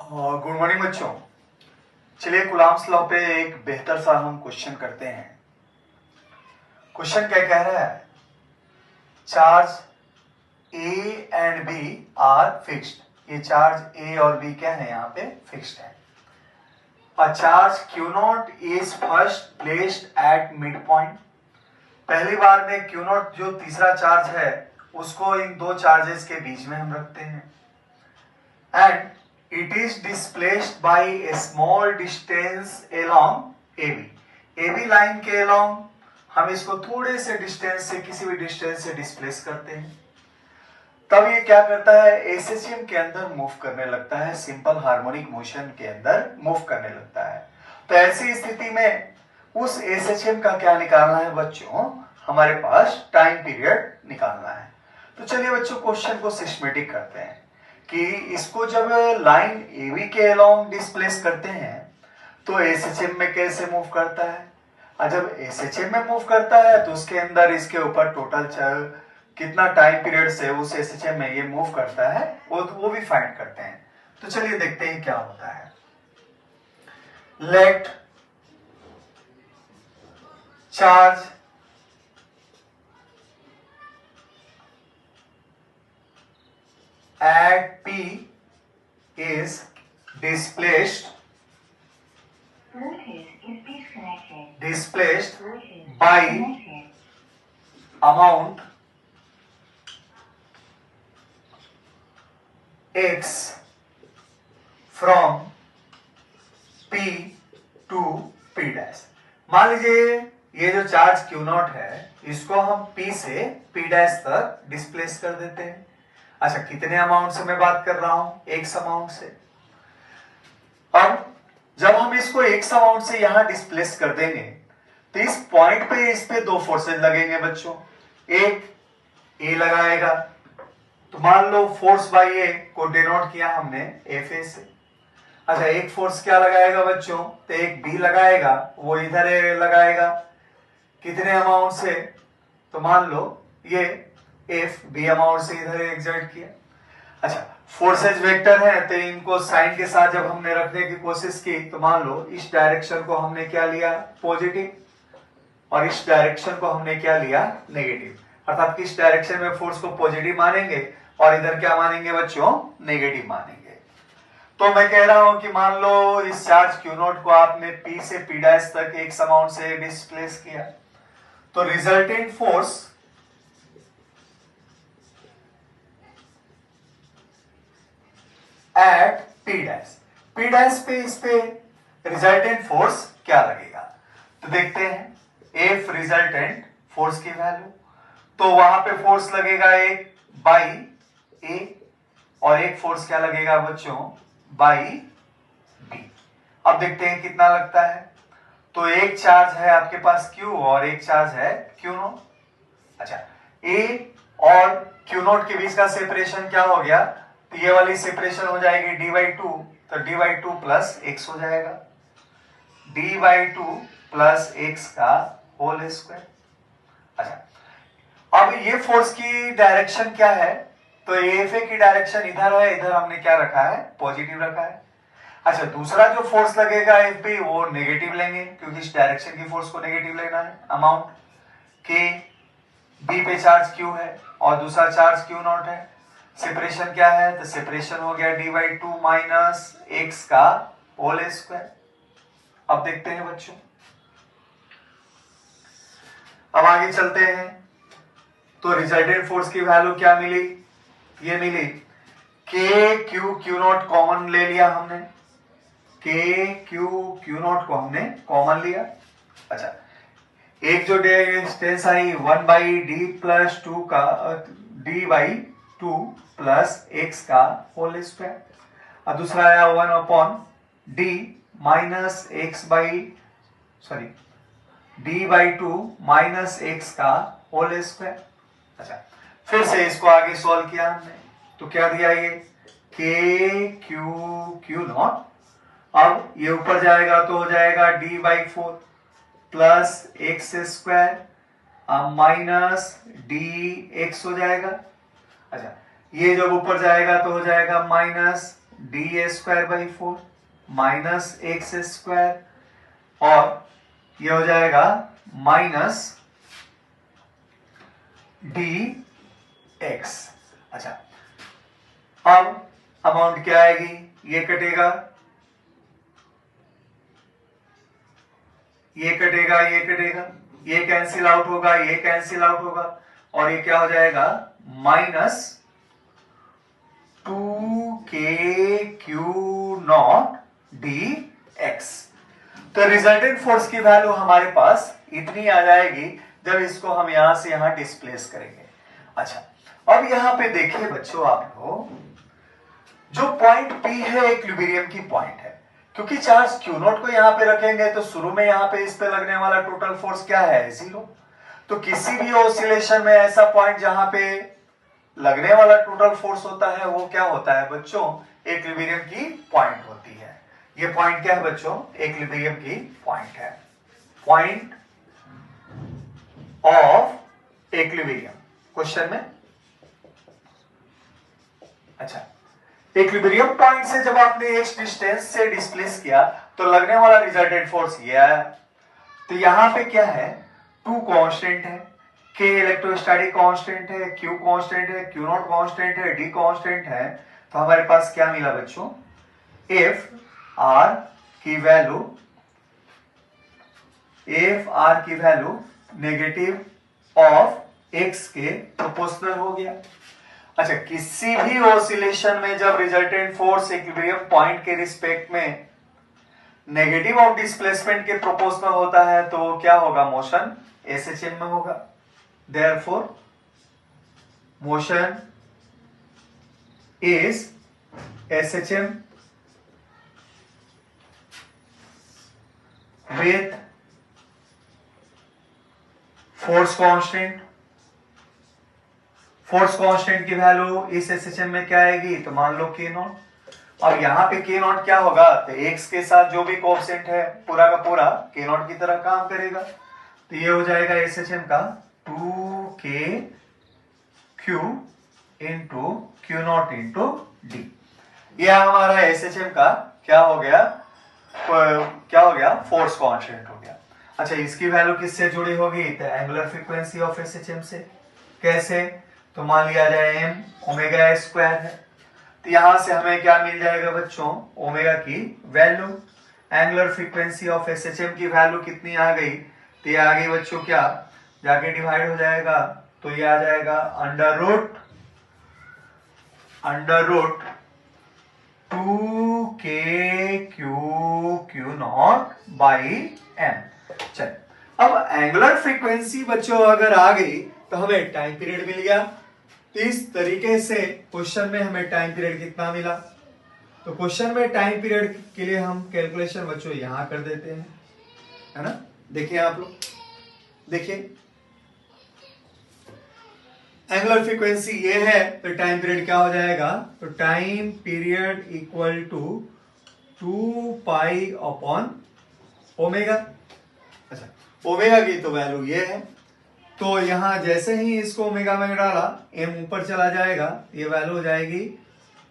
Good morning बच्चों। चलिए Coulomb's law पे एक बेहतर सा हम क्वेश्चन करते हैं। क्वेश्चन क्या कह रहा है? Charge A and B are fixed. ये चार्ज ए और बी क्या है? यहाँ पे फिक्स्ड है। A charge q naught is first placed at midpoint. पहली बार में क्यू नॉट जो तीसरा चार्ज है उसको इन दो चार्जेस के बीच में हम रखते हैं and it is displaced by a small distance along AB। AB line के along हम इसको थोड़े से डिस्टेंस से, किसी भी डिस्टेंस से डिस्प्लेस करते हैं। तब ये क्या करता है? एसएचएम के अंदर मूव करने लगता है, सिंपल हार्मोनिक मोशन के अंदर मूव करने लगता है। तो ऐसी स्थिति में उस एसएचएम का क्या निकालना है बच्चों? हमारे पास टाइम पीरियड निकालना है। तो चलिए बच्चों क्वेश्चन को सिस्टमेटिक करते हैं कि इसको जब लाइन AB के अलोंग डिस्प्लेस करते हैं तो एसएचएम में कैसे मूव करता है, और जब एसएचएम में मूव करता है तो उसके अंदर इसके ऊपर टोटल कितना टाइम पीरियड से उस एसएचएम में ये मूव करता है वो भी फाइंड करते हैं। तो चलिए देखते हैं क्या होता है। Let charge at P is displaced by amount x from P to P dash. मान लीजिए ये जो चार्ज Q नॉट है इसको हम P से P डैश तक डिस्प्लेस कर देते हैं। अच्छा, कितने अमाउंट से मैं बात कर रहा हूं? एक्स अमाउंट से। अब जब हम इसको एक्स अमाउंट से यहां डिस्प्लेस कर देंगे तो इस पॉइंट पे इस पे दो फोर्सेज लगेंगे बच्चों। एक ए लगाएगा, तो मान लो फोर्स बाय ए को डिनोट किया हमने एफ ए से। अच्छा, एक फोर्स क्या लगाएगा बच्चों? तो एक बी लगाएगा, वो इधर लगाएगा। कितने अमाउंट से? तो मान लो ये एफ बी अमाउंट से इधर एग्जर्ट किया। अच्छा, फोर्सेज वेक्टर है तो इनको साइन के साथ जब हमने रखने की कोशिश की तो मान लो इस डायरेक्शन को हमने क्या लिया? पॉजिटिव, और इस डायरेक्शन को हमने क्या लिया? नेगेटिव। अर्थात किस डायरेक्शन में फोर्स को पॉजिटिव मानेंगे और इधर क्या मानेंगे बच्चों? नेगेटिव मानेंगे। तो मैं कह रहा हूं कि मान लो इस चार्ज क्यू नॉट को आपने पी से पी डैश तक एक अमाउंट से डिस्प्लेस किया, तो resultant force at P dash, P dash पे इस पे रिजल्टेंट फोर्स क्या लगेगा? तो देखते हैं एफ रिजल्टेंट फोर्स की वैल्यू। तो वहां पे फोर्स लगेगा एक बाई ए और एक फोर्स क्या लगेगा बच्चों? By B. अब देखते हैं कितना लगता है। तो एक चार्ज है आपके पास Q और एक चार्ज है Q नॉट। अच्छा, ए और Q नॉट के बीच का सेपरेशन क्या हो गया? तो ये वाली सेपरेशन हो जाएगी डी बाई टू, तो D by two plus x हो जाएगा, D by two plus X का होल स्क्वायर। अच्छा, अब ये फोर्स की डायरेक्शन क्या है? तो एफ ए की डायरेक्शन इधर है, इधर हमने क्या रखा है? पॉजिटिव रखा है। अच्छा, दूसरा जो फोर्स लगेगा एफ बी वो नेगेटिव लेंगे क्योंकि इस डायरेक्शन की फोर्स को नेगेटिव लेना है। अमाउंट के बी पे चार्ज क्यू है और दूसरा चार्ज क्यू नॉट है। सेपरेशन क्या है? तो सेपरेशन हो गया D by two minus X का होल स्क्वायर। अब देखते हैं बच्चों, अब आगे चलते हैं। तो रिजल्टेंट फोर्स की वैल्यू क्या मिली? ये मिली के क्यू क्यू नॉट कॉमन ले लिया हमने, के क्यू क्यू नॉट को हमने कॉमन लिया। अच्छा, एक जो डिस्टेंस आई one by D plus two का D by two plus X का होल स्क्वायर, और दूसरा आया one upon D minus X by sorry D by two minus X का होल स्क्वायर। अच्छा, फिर से इसको आगे सॉल्व किया हमने तो क्या दिया? ये के क्यू क्यू नॉट, अब ये ऊपर जाएगा तो हो जाएगा D by four plus x square minus D x हो जाएगा। अच्छा, ये जब ऊपर जाएगा तो हो जाएगा माइनस डी² माइनस एक्स स्क्वायर, और ये हो जाएगा माइनस डी एक्स। अच्छा, अब अमाउंट क्या आएगी, ये कटेगा, ये कटेगा, ये कटेगा, ये कैंसिल आउट होगा, ये कैंसिल आउट होगा, और ये क्या हो जाएगा माइनस 2k⁴ dx। तो रिजल्टेंट फोर्स की वैल्यू हमारे पास इतनी आ जाएगी जब इसको हम यहां से यहां डिस्प्लेस करेंगे। अच्छा, अब यहां पे देखिए बच्चों, आप लोग जो पॉइंट P है इक्विलिब्रियम की पॉइंट है, क्योंकि चार्ज Q0 को यहां पे रखेंगे तो शुरू में यहां पे इस पे लगने वाला टोटल फोर्स क्या है, 0। तो किसी भी ऑसिलेशन में ऐसा पॉइंट जहां पे लगने वाला टोटल फोर्स होता है वो क्या होता है बच्चों, इक्विलिब्रियम की पॉइंट होती है। ये पॉइंट क्या है बच्चों, इक्विलिब्रियम की पॉइंट है, पॉइंट ऑफ इक्विलिब्रियम क्वेश्चन में। अच्छा, इक्विलिब्रियम पॉइंट से जब आपने x डिस्टेंस से डिस्प्लेस किया तो लगने वाला रिजल्टेंट फोर्स ये आया। तो यहां पे क्या है, 2 कांस्टेंट है, k इलेक्ट्रोस्टैटिक कांस्टेंट है, q कांस्टेंट है, q0 कांस्टेंट है, d कांस्टेंट है। तो हमारे पास क्या मिला बच्चों, f r की वैल्यू नेगेटिव ऑफ x के प्रोपोर्शनल हो गया। अच्छा, किसी भी ऑसिलेशन में जब रिजल्टेंट फोर्स इक्विलिब्रियम पॉइंट के रिस्पेक्ट में नेगेटिव ऑफ डिस्प्लेसमेंट के प्रोपोर्शनल होता है तो क्या होगा, मोशन SHM में होगा। Therefore motion is SHM with force constant. Force constant की वैल्यू इस SHM में क्या आएगी, तो मान लो k0, और यहां पे k0 क्या होगा, तो x के साथ जो भी कोएफिशिएंट है पूरा का पूरा k0 की तरह काम करेगा। तो ये हो जाएगा SHM का 2kq into q0 into D. ये हमारा SHM का क्या हो गया, फोर्स कांस्टेंट हो गया। अच्छा, इसकी वैल्यू किससे जुड़ी होगी, तो एंगुलर फ्रीक्वेंसी ऑफ SHM से। कैसे, तो मान लिया जाए m ओमेगा स्क्वायर है, तो यहां से हमें क्या मिल जाएगा बच्चों, ओमेगा की value. Angular frequency of SHM की वैल्यू कितनी आ गई, तो ये आ गई बच्चों क्या, जाके डिवाइड हो जाएगा, तो ये आ जाएगा अंडर रूट 2kq0/m। चल, अब एंगुलर फ्रीक्वेंसी बच्चों अगर आ गई तो हमें टाइम पीरियड मिल गया। तो इस तरीके से क्वेश्चन में हमें टाइम पीरियड कितना मिला, तो क्वेश्चन में टाइम पीरियड के लिए हम कैलकुलेशन बच्चों यहां कर देते हैं, है ना। देखिए आप लोग, देखिए एंगुलर फ्रीक्वेंसी ये है, तो टाइम पीरियड क्या हो जाएगा, तो टाइम पीरियड इक्वल टू 2π/ओमेगा। अच्छा, ओमेगा की तो वैल्यू ये है, तो यहां जैसे ही इसको ओमेगा में डाला m ऊपर चला जाएगा, ये वैल्यू हो जाएगी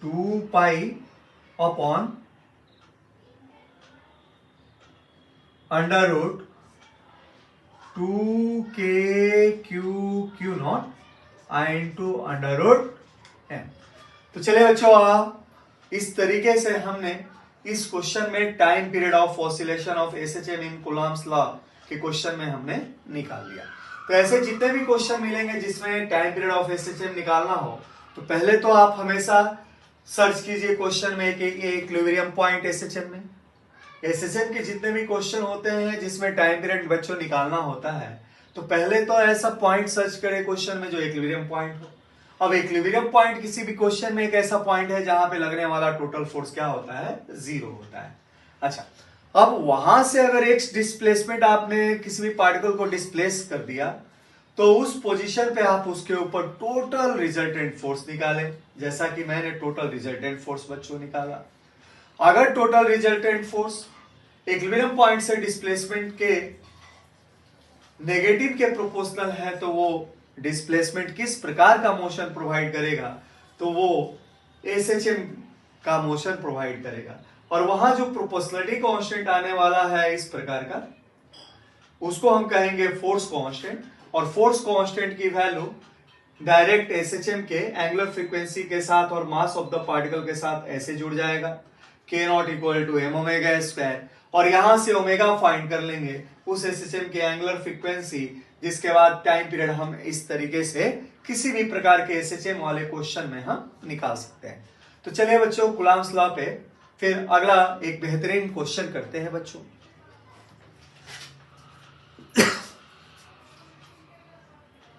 2π/√2kq0 इंटू √m। तो चलिए बच्चों, इस तरीके से हमने इस क्वेश्चन में time period of oscillation of SHM in Coulomb's law के क्वेश्चन में हमने निकाल लिया। तो ऐसे जितने भी क्वेश्चन मिलेंगे जिसमें टाइम पीरियड ऑफ SHM निकालना हो, तो पहले तो आप हमेशा सर्च कीजिए क्वेश्चन में कि इक्विलिब्रियम पॉइंट SHM में। SHM के जितने भी क्वेश्चन होते हैं जिसमें टाइम पीरियड बच्चों निकालना होता है, तो पहले तो ऐसा पॉइंट सर्च करें क्वेश्चन में जो इक्विलिब्रियम पॉइंट हो। अब इक्विलिब्रियम पॉइंट किसी भी क्वेश्चन में एक ऐसा पॉइंट है जहां पे लगने वाला टोटल फोर्स क्या होता है, 0 होता है। अच्छा, अब वहां से अगर x डिस्प्लेसमेंट आपने किसी भी पार्टिकल को डिस्प्लेस कर दिया, तो उस पोजीशन पे आप उसके ऊपर टोटल रिजल्टेंट फोर्स निकालें, जैसा कि मैंने टोटल रिजल्टेंट फोर्स बच्चों निकाला। अगर total resultant force equilibrium point से डिस्प्लेसमेंट के नेगेटिव के प्रोपोर्शनल है, तो वो डिस्प्लेसमेंट किस प्रकार का मोशन प्रोवाइड करेगा, तो वो SHM का मोशन प्रोवाइड करेगा, और वहां जो प्रोपोर्शनलिटी कांस्टेंट आने वाला है इस प्रकार का, उसको हम कहेंगे फोर्स कांस्टेंट। और फोर्स कांस्टेंट की वैल्यू डायरेक्ट एसएचएम के एंगुलर फ्रीक्वेंसी के साथ और मास ऑफ द पार्टिकल के साथ ऐसे जुड़ जाएगा, k not equal to m omega square. और यहां से ओमेगा फाइंड कर लेंगे उस एसएचएम के एंगुलर फ्रीक्वेंसी, जिसके बाद टाइम पीरियड हम इस तरीके से किसी भी प्रकार के एसएचएम वाले क्वेश्चन में हम निकाल सकते हैं। तो चलिए बच्चों, कूलम्ब्स लॉ पे फिर अगला एक बेहतरीन क्वेश्चन करते हैं बच्चों।